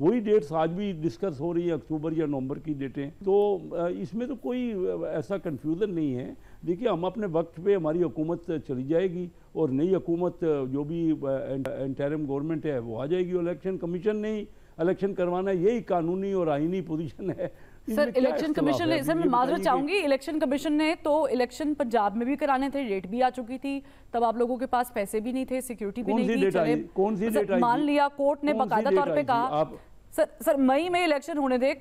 وہی ڈیٹس آج بھی ڈسکس ہو رہی ہیں، اکتوبر یا نومبر کی ڈیٹیں. تو اس میں تو کوئی ایسا کنفیوژن نہیں ہے. دیکھیے ہم اپنے وقت پہ ہماری حکومت چلی جائے گی اور نئی حکومت جو بھی انٹرم گورنمنٹ ہے وہ آ جائے گی. الیکشن کمیشن نے الیکشن کروانا ہے، یہی قانونی اور آئینی پوزیشن ہے. سر الیکشن کمیشن نے، سر میں معذرت چاہوں گی، الیکشن کمیشن نے تو الیکشن پنجاب میں بھی کرانے تھے، ڈیٹ بھی آ چکی تھی، تب آپ لوگوں کے پاس پیسے بھی نہیں تھے، سیکیورٹی بھی نہیں تھی. کون سی ڈیٹ آئی؟ مان لیا کورٹ نے باقاعدہ طور پہ کہا سر مئی میں الیکشن ہونے دے،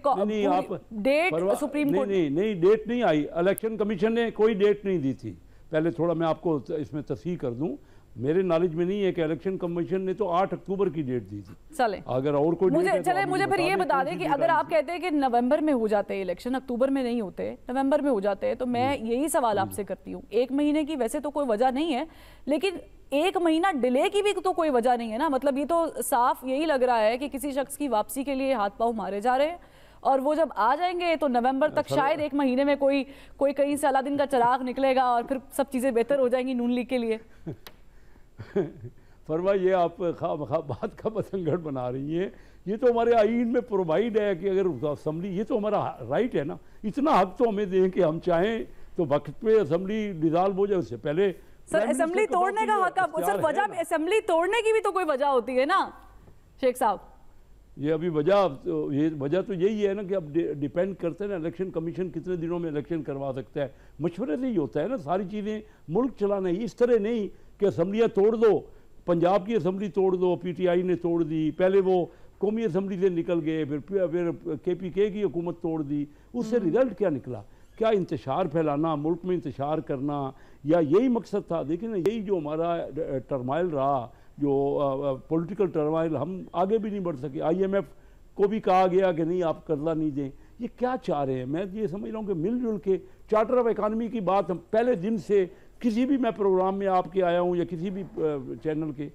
ڈیٹ سپریم کورٹ. نہیں ڈیٹ نہیں آئی. الیکشن کمیشن نے کوئی ڈیٹ نہیں دی تھی. پہلے تھوڑا میں آپ کو اس میں تصحیح کر دوں، میرے نالج میں نہیں ہے کہ الیکشن کمیشن نے تو 8 اکتوبر کی ڈیٹ دی تھی. چلیں اگر اور کوئی مجھے پھر یہ بتا دیں کہ اگر آپ کہتے ہیں کہ نومبر میں ہو جاتے ہیں الیکشن، اکتوبر میں نہیں ہوتے، نومبر میں ہو جاتے ہیں، تو میں یہی سوال آپ سے کرتی ہوں. 1 مہینے کی ویسے تو کوئی وجہ نہیں ہے، لیکن 1 مہینہ ڈیلے کی بھی تو کوئی وجہ نہیں ہے نا. مطلب یہ تو صاف یہی لگ رہا ہے کہ کسی شخص کی واپسی کے لیے ہاتھ پاؤں مارے جا رہے ہیں، اور وہ جب آ جائیں گے تو نومبر تک شاید 1 مہینے میں کوئی کہیں سے الادین کا چراغ نکلے گا اور پھر سب چیزیں بہتر ہو جائیں گی نون لیگ کے لیے. فرما یہ آپ بات کا بتنگڑ بنا رہی ہیں. یہ تو ہمارے آئین میں پرووائڈ ہے کہ اگر اسمبلی، یہ تو ہمارا رائٹ ہے نا، اتنا حق تو ہمیں دیں کہ ہم چاہیں تو وقت پہ اسمبلی ڈیزالو ہو جائے. اس سے پہلے سر اسمبلی توڑنے کا حق، سر وجہ اسمبلی توڑنے کی بھی تو کوئی وجہ ہوتی ہے نا شیخ صاحب. یہ ابھی وجہ تو یہی ہے نا کہ اب ڈیپینڈ کرتے ہیں نا الیکشن کمیشن کتنے دنوں میں الیکشن کروا سکتا ہے. مشورے سے ہی ہوتا ہے نا ساری چیزیں. ملک چلانا ہے، اس طرح نہیں کہ اسمبلیاں توڑ دو. پنجاب کی اسمبلی توڑ دو، پی ٹی آئی نے توڑ دی، پہلے وہ قومی اسمبلی سے نکل گئے، پھر کے پی کے کی حکومت توڑ دی. اس سے رزلٹ کیا نکلا؟ کیا انتشار پھیلانا، ملک میں انتشار کرنا، یا یہی مقصد تھا؟ دیکھیں نا یہی جو ہمارا ٹرمائل رہا، جو پولیٹیکل ٹرمائل، ہم آگے بھی نہیں بڑھ سکے. آئی ایم ایف کو بھی کہا گیا کہ نہیں آپ قرضہ نہیں دیں. یہ کیا چاہ رہے ہیں؟ میں یہ سمجھ رہا ہوں کہ مل جل کے چارٹر آف اکانومی کی بات ہم پہلے دن سے کسی بھی میں پروگرام میں آپ کے آیا ہوں یا کسی بھی چینل کے،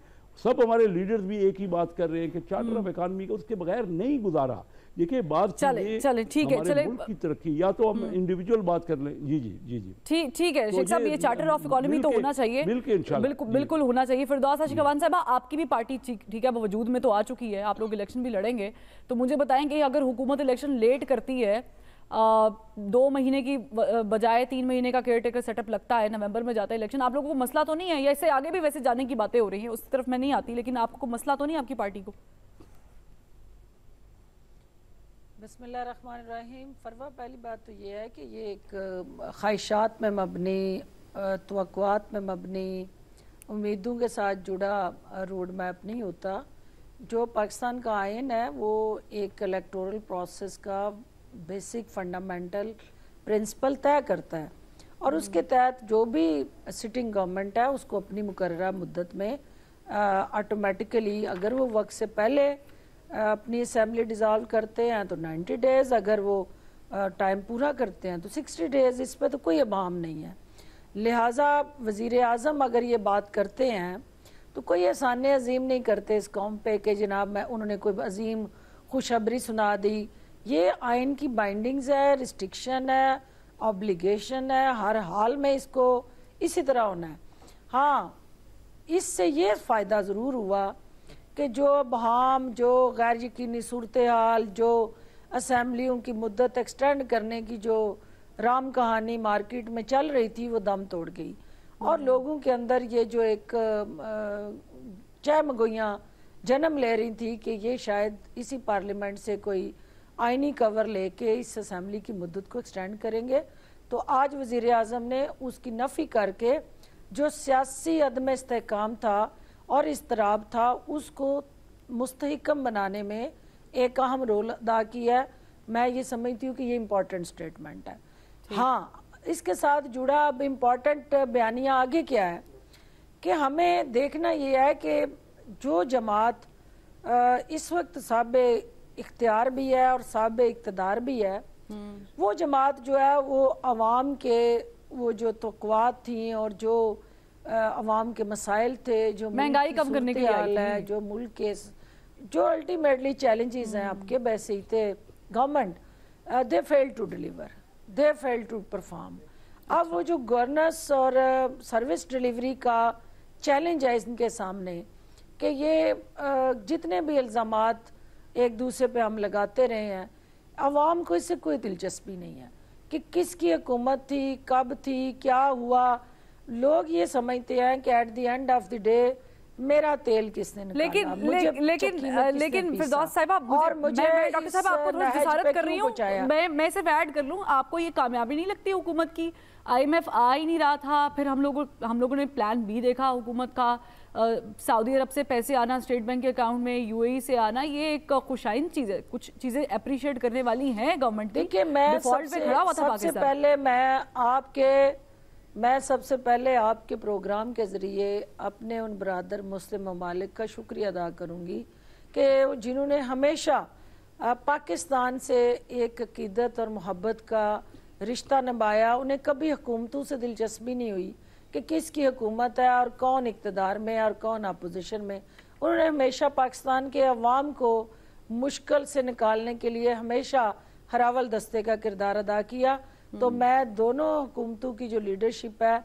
سب ہمارے لیڈرز بھی ایک ہی بات کر رہے ہیں کہ چارٹر آف اکانومی کا اس کے بغیر نہیں گزارا. دیکھیں بات ہمارے ملک کی ترقی، یا تو ہم انڈیویجول بات کر لیں. جی ٹھیک ہے شیخ صاحب، یہ چارٹر آف اکانومی تو ہونا چاہیے، بالکل ہونا چاہیے. فردوس اشکوان صاحبہ، آپ کی بھی پارٹی ٹھیک ہے وہ وجود میں تو آ چکی ہے، آپ لوگ الیکشن بھی لڑیں گے، تو مجھے بتائیں کہ اگر حکومت الیکشن لیٹ کرتی ہے، 2 مہینے کی بجائے 3 مہینے کا کیئر ٹیکر سیٹ اپ لگتا ہے، نومبر میں جاتا ہے الیکشن، آپ لوگوں کو مسئلہ تو نہیں ہے؟ یا اس سے آگے بھی ویسے جانے کی باتیں ہو رہی ہیں، اس طرف میں نہیں آتی، لیکن آپ کو مسئلہ تو نہیں آپ کی پارٹی کو؟ بسم اللہ الرحمن الرحیم. فروا، پہلی بات تو یہ ہے کہ یہ ایک خواہشات میں مبنی، توقعات میں مبنی، امیدوں کے ساتھ جڑا روڈ میپ نہیں ہوتا. جو پاکستان کا آئین ہے وہ ایک الیکٹورل پروسیس کا بیسک فنڈامنٹل پرنسپل طے کرتا ہے، اور اس کے تحت جو بھی سٹنگ گورنمنٹ ہے اس کو اپنی مقررہ مدت میں آٹومیٹیکلی، اگر وہ وقت سے پہلے اپنی اسمبلی ڈیزالو کرتے ہیں تو 90 ڈیز، اگر وہ ٹائم پورا کرتے ہیں تو 60 ڈیز. اس پہ تو کوئی ابہام نہیں ہے. لہٰذا وزیر اعظم اگر یہ بات کرتے ہیں تو کوئی احسان عظیم نہیں کرتے اس قوم پہ کہ جناب انہوں نے کوئی عظیم خوشخبری سنا دی. یہ آئین کی بائنڈنگز ہے، ریسٹرکشن ہے، آبلیگیشن ہے، ہر حال میں اس کو اسی طرح ہونا ہے. ہاں، اس سے یہ فائدہ ضرور ہوا کہ جو ابہام، جو غیر یقینی صورتحال، جو اسمبلیوں کی مدت ایکسٹینڈ کرنے کی جو رام کہانی مارکیٹ میں چل رہی تھی وہ دم توڑ گئی، اور لوگوں کے اندر یہ جو ایک چہمگوئیاں جنم لے رہی تھی کہ یہ شاید اسی پارلیمنٹ سے کوئی آئینی کور لے کے اس اسمبلی کی مدت کو ایکسٹینڈ کریں گے. تو آج وزیر اعظم نے اس کی نفی کر کے جو سیاسی عدم استحکام تھا اور اضطراب تھا اس کو مستحکم بنانے میں ایک اہم رول ادا کیا ہے. میں یہ سمجھتی ہوں کہ یہ امپورٹنٹ سٹیٹمنٹ ہے. ہاں، اس کے ساتھ جڑا اب امپورٹنٹ بیانیہ آگے کیا ہے کہ ہمیں دیکھنا یہ ہے کہ جو جماعت اس وقت صاحب اختیار بھی ہے اور صاحب اقتدار بھی ہے، وہ جماعت جو ہے وہ عوام کے وہ جو توقعات تھیں اور جو عوام کے مسائل تھے، جو مہنگائی کم کرنے کی حال ہے، جو ملک کے جو الٹیمیٹلی چیلنجز ہیں آپ کے بیسے تھے government, they failed to deliver, they failed to perform. اب وہ جو گورننس اور سروس ڈیلیوری کا چیلنج ہے ان کے سامنے کہ یہ جتنے بھی الزامات ایک دوسرے پہ ہم لگاتے رہے ہیں. عوام کو اس سے کوئی دلچسپی نہیں ہے کہ کس کی حکومت تھی, کب تھی, کیا ہوا. لوگ یہ سمجھتے ہیں کہ at the end of the day میرا تیل کس نے نکالا, لیکن فردوس صاحبہ, میں ڈاکٹر صاحب آپ کو تھوڑی جسارت کر رہی ہوں, میں صرف ایڈ کر لوں, آپ کو یہ کامیابی نہیں لگتی حکومت کی؟ آئی ایم ایف آ ہی نہیں رہا تھا, پھر ہم لوگوں نے پلان بی دیکھا حکومت کا, سعودی عرب سے پیسے آنا اسٹیٹ بینک کے اکاؤنٹ میں, یو اے ای سے آنا, یہ ایک خوشائن چیز ہے, کچھ چیزیں اپریشیٹ کرنے والی ہیں گورنمنٹ کی. دیکھیں, میں سب سے پہلے آپ کے پروگرام کے ذریعے اپنے ان برادر مسلم ممالک کا شکریہ ادا کروں گی کہ جنہوں نے ہمیشہ پاکستان سے ایک عقیدت اور محبت کا رشتہ نبھایا. انہیں کبھی حکومتوں سے دلچسپی نہیں ہوئی کہ کس کی حکومت ہے اور کون اقتدار میں اور کون اپوزیشن میں. انہوں نے ہمیشہ پاکستان کے عوام کو مشکل سے نکالنے کے لیے ہمیشہ ہراول دستے کا کردار ادا کیا. تو میں دونوں حکومتوں کی جو لیڈرشپ ہے,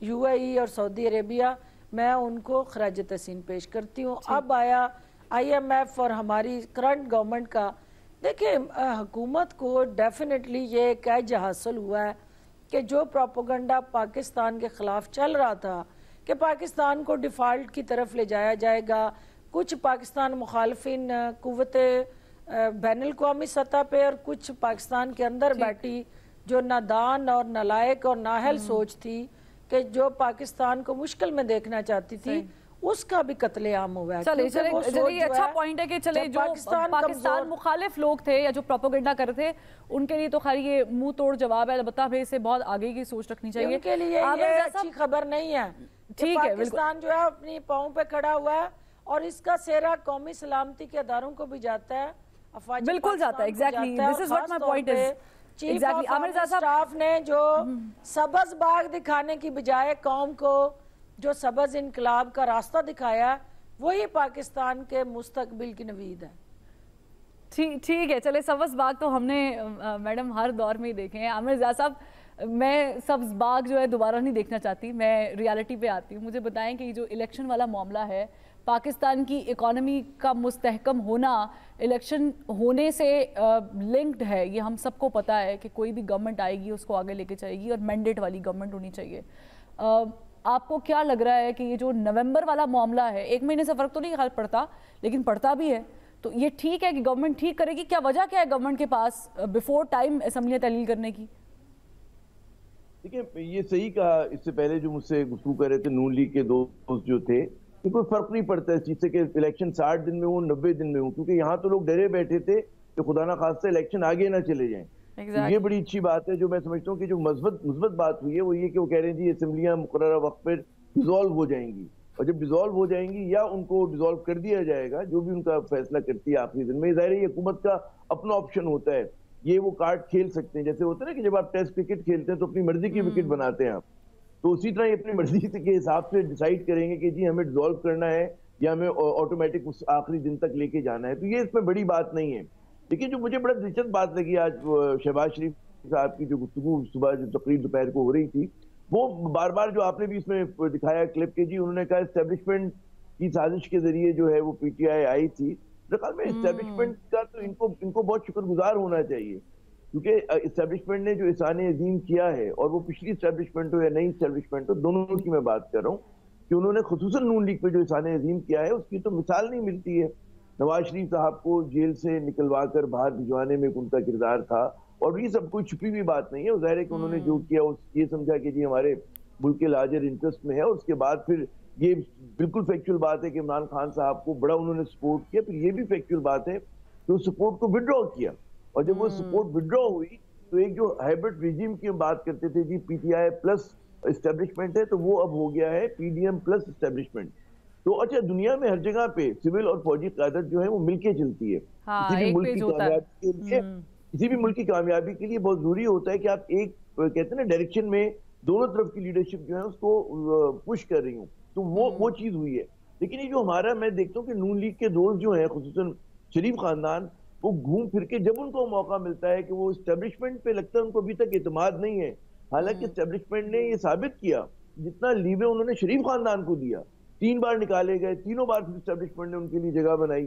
یو اے ای اور سعودی عربیہ, میں ان کو خراج تحسین پیش کرتی ہوں. اب آیا آئی ایم ایف اور ہماری کرنٹ گورنمنٹ کا. دیکھیں, حکومت کو ڈیفینیٹلی یہ ایک ایج حاصل ہوا ہے کہ جو پروپیگنڈا پاکستان کے خلاف چل رہا تھا کہ پاکستان کو ڈیفالٹ کی طرف لے جایا جائے گا, کچھ پاکستان مخالفین قوت بین الاقوامی سطح پہ اور کچھ پاکستان کے اندر بیٹھی جو نادان اور نالائق اور نااہل سوچ تھی کہ جو پاکستان کو مشکل میں دیکھنا چاہتی تھی, اس کا بھی قتل عام ہوا ہے. چلے اچھا پوائنٹ ہے کہ چلے جو پاکستان مخالف لوگ تھے یا جو پروپیگنڈا کر رہے تھے ان کے لیے تو خیر یہ منہ توڑ جواب ہے, البتہ ہمیں اسے بہت آگے کی سوچ رکھنی چاہیے. ان کے لیے یہ اچھی خبر نہیں ہے کہ پاکستان جو ہے اپنی پاؤں پہ کھڑا ہوا ہے اور اس کا سہرا قومی سلامتی کے اداروں کو بھی جاتا ہے, بالکل جاتا ہے. Exactly this is what my point is. Chief of army staff نے جو سبز باغ دکھانے کی بجائے قوم کو جو سبز انقلاب کا راستہ دکھایا, وہی پاکستان کے مستقبل کی نوید ہے. ٹھیک ہے, چلے سبز باغ تو ہم نے میڈم ہر دور میں ہی دیکھے ہیں. عامر رضا صاحب, میں سبز باغ جو ہے دوبارہ نہیں دیکھنا چاہتی, میں ریالٹی پہ آتی ہوں. مجھے بتائیں کہ یہ جو الیکشن والا معاملہ ہے, پاکستان کی اکانومی کا مستحکم ہونا الیکشن ہونے سے لنکڈ ہے. یہ ہم سب کو پتہ ہے کہ کوئی بھی گورنمنٹ آئے گی اس کو آگے لے کے چاہے گی اور مینڈیٹ والی گورنمنٹ ہونی چاہیے. آپ کو کیا لگ رہا ہے کہ یہ جو نومبر والا معاملہ ہے, 1 مہینے سے فرق تو نہیں پڑتا لیکن پڑتا بھی ہے, تو یہ ٹھیک ہے کہ گورنمنٹ ٹھیک کرے گی؟ کیا وجہ کیا ہے گورنمنٹ کے پاس بیفور ٹائم اسمبلیاں تحلیل کرنے کی؟ دیکھیں, یہ صحیح کہا اس سے پہلے جو مجھ سے گفتگو کر رہے تھے نون لیگ کے دوست جو تھے, کہ کوئی فرق نہیں پڑتا اس چیز سے کہ الیکشن 60 دن میں ہوں 90 دن میں ہوں, کیونکہ یہاں تو لوگ ڈرے بیٹھے تھے کہ خدا نہ خواستہ الیکشن آگے نہ چلے جائیں. یہ بڑی اچھی بات ہے. جو میں سمجھتا ہوں کہ جو مثبت بات ہوئی ہے وہ یہ کہ وہ کہہ رہے ہیں جی اسمبلیاں مقررہ وقت پر ڈیزالو ہو جائیں گی, اور جب ڈیزالو ہو جائیں گی یا ان کو ڈیزالو کر دیا جائے گا, جو بھی ان کا فیصلہ کرتی ہے آخری دن میں. ظاہر ہے یہ حکومت کا اپنا آپشن ہوتا ہے, یہ وہ کارڈ کھیل سکتے ہیں. جیسے ہوتا ہے نا کہ جب آپ ٹیسٹ کرکٹ کھیلتے ہیں تو اپنی مرضی کی وکٹ بناتے ہیں آپ, تو اسی طرح یہ اپنی مرضی کے حساب سے ڈیسائیڈ کریں گے کہ جی ہمیں ڈیزالو کرنا ہے یا ہمیں آٹومیٹک اس آخری دن تک لے کے جانا ہے. تو یہ اس میں بڑی بات نہیں ہے. لیکن جو مجھے بڑا دلچسپ بات لگی آج شہباز شریف صاحب کی جو گفتگو صبح جو تقریر دوپہر کو ہو رہی تھی, وہ بار بار جو آپ نے بھی اس میں دکھایا کلپ کے, جی انہوں نے کہا اسٹیبلشمنٹ کی سازش کے ذریعے جو ہے وہ پی ٹی آئی آئی تھی. خیال میں اسٹیبلشمنٹ کا تو ان کو بہت شکر گزار ہونا چاہیے, کیونکہ اسٹیبلشمنٹ نے جو احسان عظیم کیا ہے, اور وہ پچھلی اسٹیبلشمنٹ ہو یا نئی اسٹیبلشمنٹ ہو, دونوں کی میں بات کر رہا ہوں, کہ انہوں نے خصوصاً نون لیگ پہ جو احسان عظیم کیا ہے اس کی تو مثال نہیں ملتی ہے. نواز شریف صاحب کو جیل سے نکلوا کر باہر بھجوانے میں ان کا کردار تھا, اور یہ سب کوئی چھپی ہوئی بات نہیں ہے. ظاہر ہے کہ انہوں نے جو کیا یہ سمجھا کہ جی ہمارے ملک کے لارجر انٹرسٹ میں ہے, اور اس کے بعد پھر یہ بالکل فیکچوئل بات ہے کہ عمران خان صاحب کو بڑا انہوں نے سپورٹ کیا. پھر یہ بھی فیکچوئل بات ہے کہ اس سپورٹ کو وڈرا کیا, اور جب وہ سپورٹ وڈرا ہوئی تو ایک جو ہائبرڈ ریجیم کی ہم بات کرتے تھے جی P T I plus establishment ہے, تو وہ اب ہو گیا ہے P D M plus establishment. تو اچھا, دنیا میں ہر جگہ پہ سول اور فوجی قیادت جو ہے وہ مل کے چلتی ہے. کسی بھی ملک کی کامیابی کے لیے بہت ضروری ہوتا ہے کہ آپ ایک کہتے ہیں نا ڈائریکشن میں دونوں طرف کی لیڈرشپ جو ہے اس کو پش کر رہی ہوں, تو وہ چیز ہوئی ہے. لیکن یہ جو ہمارا میں دیکھتا ہوں کہ نون لیگ کے دوست جو ہیں خصوصاً شریف خاندان, وہ گھوم پھر کے جب ان کو موقع ملتا ہے کہ وہ اسٹیبلشمنٹ پہ لگتا ہے ان کو ابھی تک اعتماد نہیں ہے. حالانکہ اسٹیبلشمنٹ نے یہ ثابت کیا, جتنا لیوے انہوں نے شریف خاندان کو دیا, 3 بار نکالے گئے, تینوں بار اسٹیبلشمنٹ نے ان کے لیے جگہ بنائی.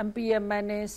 MP MNAs,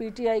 PTI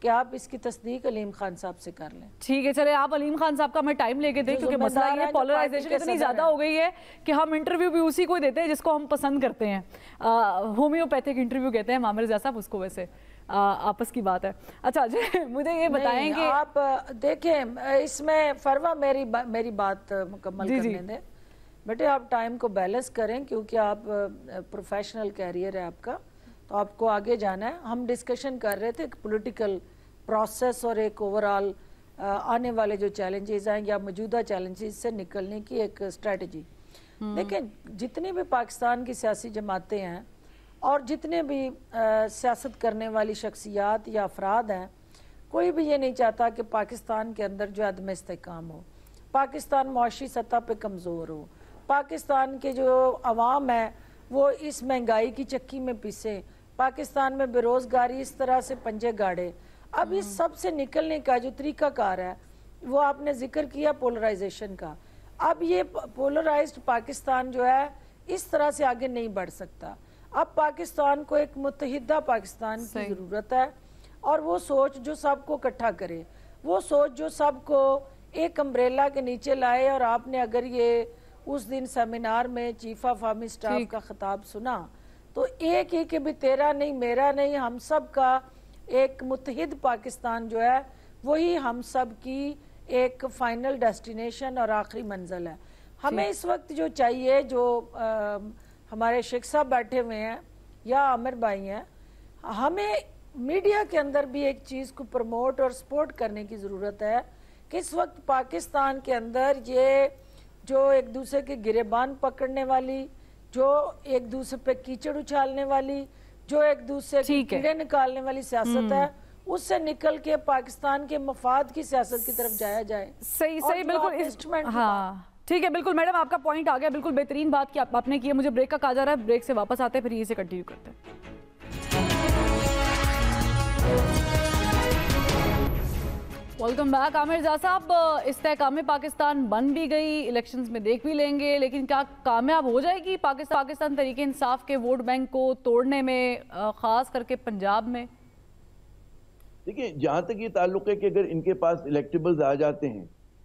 کہ آپ اس کی تصدیق علیم خان صاحب سے کر لیں. ٹھیک ہے, چلے آپ علیم خان صاحب کا ہمیں ٹائم لے کے دیں, کیونکہ مسئلہ یہ پولرائزیشن اتنی زیادہ ہو گئی ہے کہ ہم انٹرویو بھی اسی کو دیتے ہیں جس کو ہم پسند کرتے ہیں. ہومیوپیتھک انٹرویو کہتے ہیں عامر رضا صاحب اس کو, ویسے آپس کی بات ہے. اچھا مجھے یہ بتائیں کہ آپ دیکھیں اس میں فروا میری بات مکمل کرنے دیں بیٹے. آپ ٹائم کو بیلنس کریں کیونکہ آپ پروفیشنل کیریئر ہے آپ کا, تو آپ کو آگے جانا ہے. ہم ڈسکشن کر رہے تھے ایک پولیٹیکل پروسیس اور ایک اوورآل آنے والے جو چیلنجز ہیں یا موجودہ چیلنجز سے نکلنے کی ایک اسٹریٹجی. دیکھیں جتنی بھی پاکستان کی سیاسی جماعتیں ہیں اور جتنے بھی سیاست کرنے والی شخصیات یا افراد ہیں, کوئی بھی یہ نہیں چاہتا کہ پاکستان کے اندر جو عدم استحکام ہو, پاکستان معاشی سطح پہ کمزور ہو, پاکستان کے جو عوام ہے وہ اس مہنگائی کی چکی میں پیسے, پاکستان میں بے روزگاری اس طرح سے پنجے گاڑے. اب اس سب سے نکلنے کا جو طریقہ کار ہے وہ آپ نے ذکر کیا پولرائزیشن کا. اب یہ پولرائزڈ پاکستان جو ہے اس طرح سے آگے نہیں بڑھ سکتا. اب پاکستان کو ایک متحدہ پاکستان کی ضرورت ہے, اور وہ سوچ جو سب کو اکٹھا کرے, وہ سوچ جو سب کو ایک امبریلا کے نیچے لائے. اور آپ نے اگر یہ اس دن سیمینار میں چیف آف آرمی سٹاف کا خطاب سنا تو ایک ہی کہ بھی تیرا نہیں میرا نہیں, ہم سب کا ایک متحد پاکستان جو ہے وہی ہم سب کی ایک فائنل ڈیسٹینیشن اور آخری منزل ہے. ہمیں اس وقت جو چاہیے, جو ہمارے شیخ صاحب بیٹھے ہوئے ہیں یا عامر بھائی ہیں, ہمیں میڈیا کے اندر بھی ایک چیز کو پروموٹ اور سپورٹ کرنے کی ضرورت ہے کہ اس وقت پاکستان کے اندر یہ جو ایک دوسرے کے گریبان پکڑنے والی, جو ایک دوسرے پہ کیچڑ اچھالنے والی, جو ایک دوسرے کے کیڑے نکالنے والی سیاست ہے, اس سے نکل کے پاکستان کے مفاد کی سیاست کی طرف جایا جائے. صحیح بالکل. ہاں ٹھیک ہے, بالکل میڈم آپ کا پوائنٹ آ گیا, بالکل بہترین بات کی آپ نے کی. مجھے بریک کا کہا جا رہا ہے, بریک سے واپس آتے ہیں پھر یہ سے کنٹینیو کرتے ہیں. Welcome back. عامر رضا صاحب, استحکام پاکستان بن بھی گئی, الیکشنز میں دیکھ بھی لیں گے, لیکن کیا کامیاب ہو جائے گی پاکستان تحریک انصاف کے ووٹ بینک کو توڑنے میں, خاص کر کے پنجاب میں؟ دیکھیں جہاں تک یہ تعلق ہے کہ اگر ان کے پاس الیکٹیبلز آ جاتے ہیں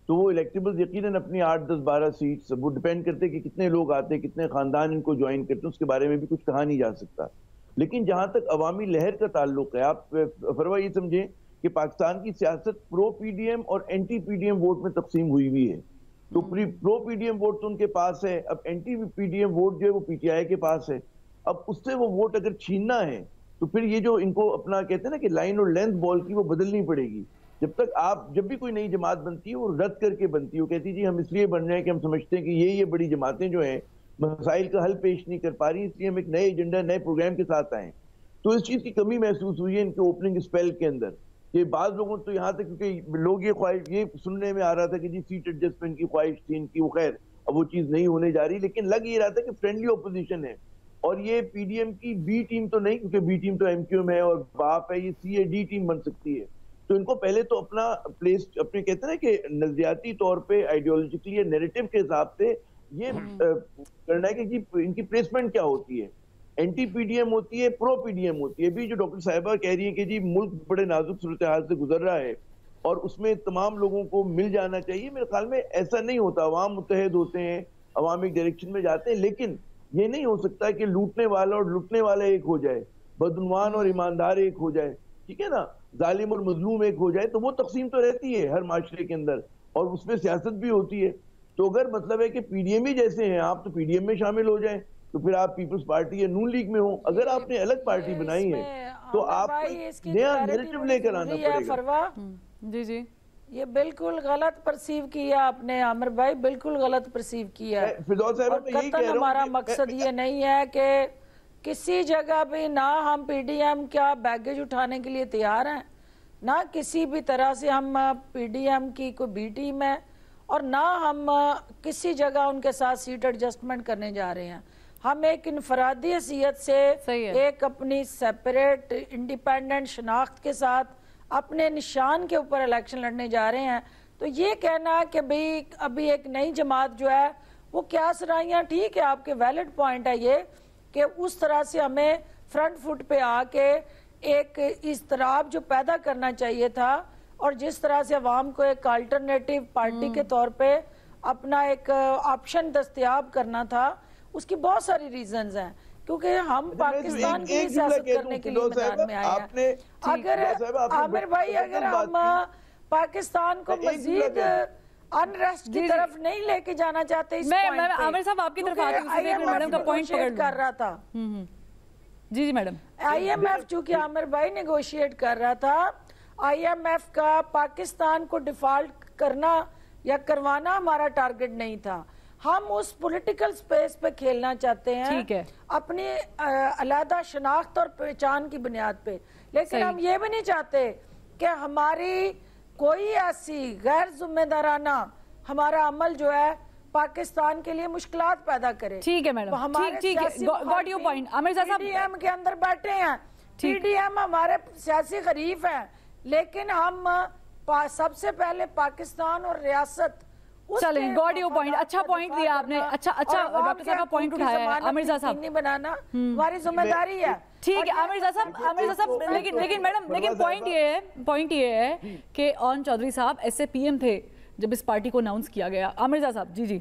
تو وہ الیکٹیبلز یقیناً اپنی 8-10-12 سیٹس, وہ ڈیپینڈ کرتے کہ کتنے لوگ آتے ہیں, کتنے خاندان ان کو جوائن کرتے ہیں, اس کے بارے میں بھی کچھ کہا نہیں جا سکتا. لیکن جہاں تک عوامی لہر کا تعلق ہے, آپ فروا یہ سمجھیں کہ پاکستان کی سیاست پرو پی ڈی ایم اور anti P D M vote میں تقسیم ہوئی ہے. تو pro P D M vote تو ان کے پاس ہے, اب anti P D M vote جو ہے وہ پی ٹی آئی کے پاس ہے. اب اس سے وہ ووٹ اگر چھیننا ہے تو پھر یہ جو ان کو اپنا کہتے ہیں نا کہ لائن اور لینتھ بال کی, وہ بدلنی پڑے گی. جب بھی کوئی نئی جماعت بنتی ہے وہ رد کر کے بنتی ہے, وہ کہتی جی ہم اس لیے بن رہے ہیں کہ ہم سمجھتے ہیں کہ یہ بڑی جماعتیں جو ہیں مسائل کا حل پیش نہیں کر پا رہی, اس لیے ہم ایک نئے ایجنڈا نئے پروگرام کے ساتھ آئیں. تو اس چیز کی کمی محسوس ہوئی ہے ان کے اوپننگ اسپیل کے اندر. کہ بعض لوگوں تو یہاں تک, کیونکہ لوگ یہ سننے میں آ رہا تھا کہ جی سیٹ ایڈجسٹمنٹ کی خواہش تھی ان کی, وہ خیر اب وہ چیز نہیں ہونے جا رہی, لیکن لگ یہ رہا تھا کہ فرینڈلی اپوزیشن ہے. اور یہ پی ڈی ایم کی بی ٹیم تو نہیں, کیونکہ بی ٹیم تو ایم کیو ایم ہے اور باپ ہے, یہ سی اے ڈی ٹیم بن سکتی ہے. تو ان کو پہلے تو اپنا پلیس, اپنے کہتے ہیں نا کہ نظریاتی طور پہ آئیڈیولوجیکلی نیریٹو کے حساب سے یہ کرنا ہے کہ جی ان کی پلیسمنٹ کیا ہوتی ہے. اینٹی پی ڈی ایم ہوتی ہے, پرو پی ڈی ایم ہوتی ہے. ابھی جو ڈاکٹر صاحبہ کہہ رہی ہیں کہ جی ملک بڑے نازک صورتحال سے گزر رہا ہے اور اس میں تمام لوگوں کو مل جانا چاہیے, میرے خیال میں ایسا نہیں ہوتا. عوام متحد ہوتے ہیں, عوام ایک ڈائریکشن میں جاتے ہیں, لیکن یہ نہیں ہو سکتا کہ لوٹنے والا اور لوٹنے والا ایک ہو جائے, بدعنوان اور ایماندار ایک ہو جائے, ٹھیک ہے نا, ظالم اور مظلوم ایک ہو جائے. تو وہ تقسیم تو رہتی ہے ہر معاشرے کے اندر, اور اس میں سیاست بھی ہوتی ہے. تو اگر مطلب ہے کہ پی ڈی ایم ہی جیسے ہیں آپ, تو پی ڈی ایم میں شامل ہو جائیں, تو پھر آپ پیپلز پارٹی یا نون لیگ میں ہوں. اگر آپ نے الگ پارٹی بنائی ہے تو آپ نیا نیریٹو لے کر آنا پڑے گا. جی یہ بالکل غلط پرسیو کیا آپ نے عامر بھائی, بالکل غلط پرسیو کیا ہے. اور قطعاً ہمارا مقصد یہ نہیں ہے کہ کسی جگہ بھی نہ ہم پی ڈی ایم کیا بیگیج اٹھانے کے لیے تیار ہیں, نہ کسی بھی طرح سے ہم پی ڈی ایم کی کوئی بی ٹیم ہے, اور نہ ہم کسی جگہ ان کے ساتھ سیٹ ایڈجسٹمنٹ کرنے جا رہے ہیں. ہم ایک انفرادی حیثیت سے ایک اپنی سیپریٹ انڈیپینڈنٹ شناخت کے ساتھ اپنے نشان کے اوپر الیکشن لڑنے جا رہے ہیں. تو یہ کہنا کہ بھئی ابھی ایک نئی جماعت جو ہے وہ کیا سرائیاں, ٹھیک ہے آپ کے ویلڈ پوائنٹ ہے یہ کہ اس طرح سے ہمیں فرنٹ فٹ پہ آ کے ایک اضطراب جو پیدا کرنا چاہیے تھا اور جس طرح سے عوام کو ایک الٹرنیٹیو پارٹی کے طور پہ اپنا ایک آپشن دستیاب کرنا تھا، اس کی بہت ساری ریزنز ہیں، کیونکہ ہم پاکستان کی سیاست کرنے کے لیے میدان میں آئے ہیں۔ اگر عامر بھائی اگر ہم پاکستان کو مزید انریسٹ کی طرف نہیں لے کے جانا چاہتے اس پوائنٹ پہ، عامر صاحب آپ کی طرف آتی ہوں، آئی ایم ایف نیگوشیٹ کر رہا تھا، جی میڈم، آئی ایم ایف چونکہ عامر بھائی نیگوشیٹ کر رہا تھا، آئی ایم ایف کا پاکستان کو ڈیفالٹ کرنا یا کروانا ہمارا ٹارگٹ نہیں تھا، ہم اس پولیٹیکل سپیس پہ کھیلنا چاہتے ہیں اپنی علیحدہ شناخت اور پہچان کی بنیاد پہ، لیکن ہم یہ بھی نہیں چاہتے کہ ہماری کوئی ایسی غیر ذمہ دارانہ ہمارا عمل جو ہے پاکستان کے لیے مشکلات پیدا کرے۔ ٹھیک ہے میڈم، ٹھیک ہے، گاٹ یور پوائنٹ۔ عامر صاحب پی ڈی ایم کے اندر بیٹھے ہیں، پی ڈی ایم ہمارے سیاسی حریف ہیں، لیکن ہم سب سے پہلے پاکستان اور ریاست، چلیں گاٹ یور پوائنٹ، اچھا پوائنٹ دیا آپ نے، اچھا ڈاکٹر صاحب کا پوائنٹ اٹھایا ہے عامر صاحب، نہیں بنانا ہماری ذمہ داری ہے۔ ٹھیک ہے عامر صاحب، لیکن میڈم، لیکن پوائنٹ یہ ہے کہ اون چودھری صاحب ایس اے پی ایم تھے جب اس پارٹی کو اناؤنس کیا گیا۔ عامر صاحب جی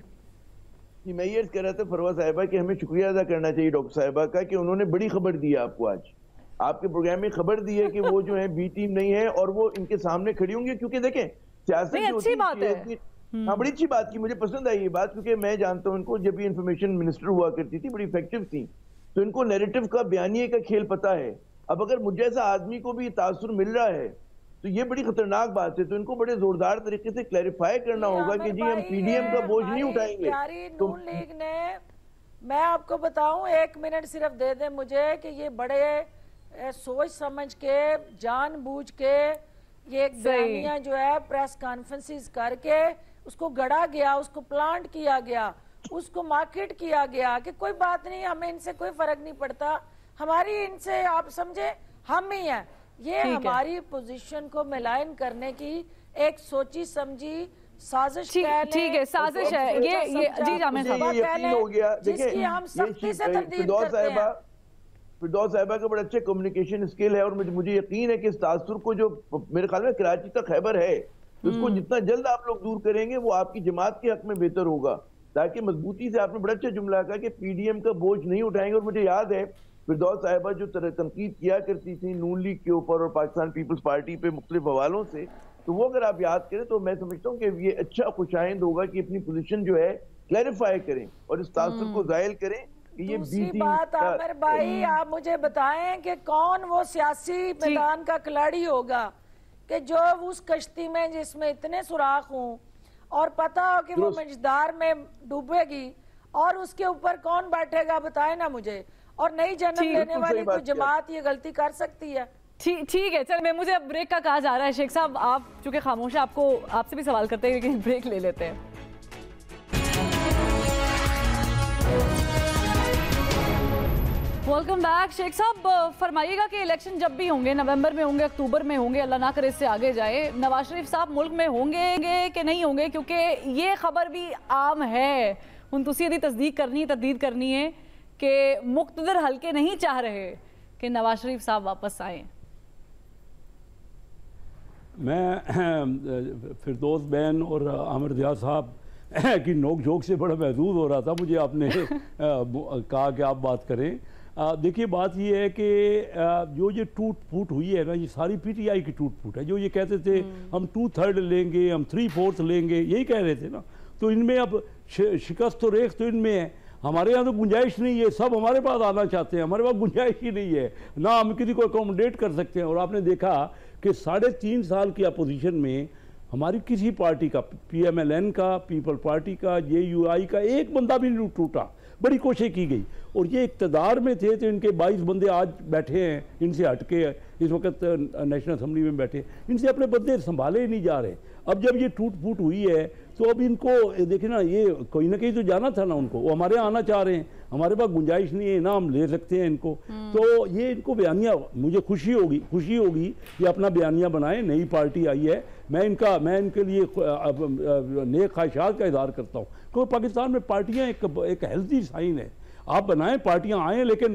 میں یہ کہہ رہا تھا فروا صاحبہ کہ ہمیں شکریہ ادا کرنا چاہیے ڈاکٹر صاحبہ کا کہ انہوں نے بڑی خبر دی ہے آپ کو، آج آپ کے پروگرام میں خبر دی ہے کہ وہ جو ہے بی ٹیم نہیں ہے اور وہ ان کے سامنے کھڑی ہوں گی، کیونکہ دیکھیں سیاست اچھی بات ہے، ہاں بڑی اچھی بات کی، مجھے پسند آئی یہ بات، کیونکہ میں جانتا ہوں ان کو جب یہ انفارمیشن منسٹر ہوا کرتی تھی بڑی ایفیکٹو تھی، تو ان کو نیریٹو کا بیانیے کا کھیل پتا ہے۔ اب اگر مجھ جیسا آدمی کو بھی تاثر مل رہا ہے تو یہ بڑی خطرناک بات ہے، تو ان کو بڑے زوردار طریقے سے کلیریفائی کرنا ہوگا کہ جی ہم پی ڈی ایم کا بوجھ نہیں اٹھائیں گے۔ نون لیگ نے، میں آپ کو بتاؤں، 1 منٹ صرف دے دیں مجھے، کہ یہ بڑے سوچ سمجھ کے جان بوجھ کے یہ ایک بیانیہ جو ہے پریس کانفرنسز کر کے اس کو گڑا گیا، اس کو پلانٹ کیا گیا، اس کو مارکیٹ کیا گیا کہ کوئی بات نہیں، ہمیں ان سے کوئی فرق نہیں پڑتا، ہماری ان سے آپ سمجھے ہم ہی ہیں۔ یہ ہماری پوزیشن کو ملائن کرنے کی ایک سوچی سمجھی سازش کہہ لیں، ٹھیک ہے، سازش ہے یہ، جی عامر صاحب، جس کی ہم سختی سے تردید کرتے ہیں۔ فردوس صاحبہ کا بڑا اچھے کمیونیکیشن اسکل ہے، اور مجھے یقین ہے کہ اس تاثر کو جو میرے خیال میں کراچی تک خیبر ہے، اس کو جتنا جلد آپ لوگ دور کریں گے وہ آپ کی جماعت کے حق میں بہتر ہوگا، تاکہ مضبوطی سے، آپ نے بڑا اچھا جملہ کہا کہ پی ڈی ایم کا بوجھ نہیں اٹھائیں گے۔ اور مجھے یاد ہے فردوس صاحبہ جو تنقید کیا کرتی تھی نون لیگ کے اوپر اور پاکستان پیپلز پارٹی پہ مختلف حوالوں سے، تو وہ اگر آپ یاد کریں تو میں سمجھتا ہوں کہ یہ اچھا خوشائند ہوگا کہ اپنی پوزیشن جو ہے کلیریفائی کریں اور اس تاثر کو زائل کریں کہ یہ دوسری بات عامر بھائی، آپ مجھے بتائیں کہ کون وہ سیاسی میدان کا کھلاڑی ہوگا کہ جو اس کشتی میں جس میں اتنے سوراخ ہوں اور پتا ہو کہ وہ مجدار میں ڈوبے گی، اور اس کے اوپر کون بیٹھے گا، بتائیں نا مجھے۔ اور نئی جنم لینے والی کوئی جماعت یہ غلطی کر سکتی ہے؟ ٹھیک ہے، چل مجھے بریک کا کہا جا رہا ہے۔ شیخ صاحب آپ چونکہ خاموش ہیں، آپ سے بھی سوال کرتے ہیں، لیکن بریک لے لیتے ہیں۔ Welcome back. شیخ صاحب فرمائیے گا کہ الیکشن جب بھی ہوں گے، نومبر میں ہوں گے، اکتوبر میں ہوں گے، اللہ نہ کرے اس سے آگے جائے، نواز شریف صاحب ملک میں ہوں گے کہ نہیں ہوں گے؟ کیونکہ یہ خبر بھی عام ہے، ان تسی دی تصدیق کرنی، تردید کرنی ہے کہ مقتدر حلقے نہیں چاہ رہے کہ نواز شریف صاحب واپس آئیں۔ میں فردوس بین اور عامر ضیاء صاحب کی نوک جھوک سے بڑا محظوظ ہو رہا تھا، مجھے آپ نے کہا کہ آپ بات کریں۔ دیکھیے بات یہ ہے کہ جو یہ ٹوٹ پھوٹ ہوئی ہے نا، یہ ساری پی ٹی آئی کی ٹوٹ پھوٹ ہے۔ جو یہ کہتے تھے ہم 2/3 لیں گے، ہم 3/4 لیں گے، یہی کہہ رہے تھے نا، تو ان میں اب شکست و ریخت تو ان میں ہے۔ ہمارے یہاں تو گنجائش نہیں ہے، سب ہمارے پاس آنا چاہتے ہیں، ہمارے پاس گنجائش ہی نہیں ہے، نہ ہم کسی کو اکوموڈیٹ کر سکتے ہیں۔ اور آپ نے دیکھا کہ 3.5 سال کی اپوزیشن میں ہماری کسی پارٹی کا، پی ایم ایل این کا، پیپل پارٹی کا، جے یو آئی کا ایک بندہ بھی نہیں ٹوٹا، بڑی کوشش کی گئی۔ اور یہ اقتدار میں تھے تو ان کے 22 بندے آج بیٹھے ہیں، ان سے ہٹ کے اس وقت نیشنل اسمبلی میں بیٹھے، ان سے اپنے بندے سنبھالے ہی نہیں جا رہے۔ اب جب یہ ٹوٹ پھوٹ ہوئی ہے تو اب ان کو دیکھیں نا، یہ کوئی نہ کہیں تو جانا تھا نا ان کو، وہ ہمارے آنا چاہ رہے ہیں، ہمارے پاس گنجائش نہیں ہے، نہ ہم لے سکتے ہیں ان کو، تو یہ ان کو بیانیہ، مجھے خوشی ہوگی کہ اپنا بیانیہ بنائیں، نئی پارٹی آئی ہے، میں ان کے لیے نیک خواہشات کا اظہار کرتا ہوں، کیونکہ پاکستان میں پارٹیاں ایک ہیلتھی سائن ہے، آپ بنائیں، پارٹیاں آئیں، لیکن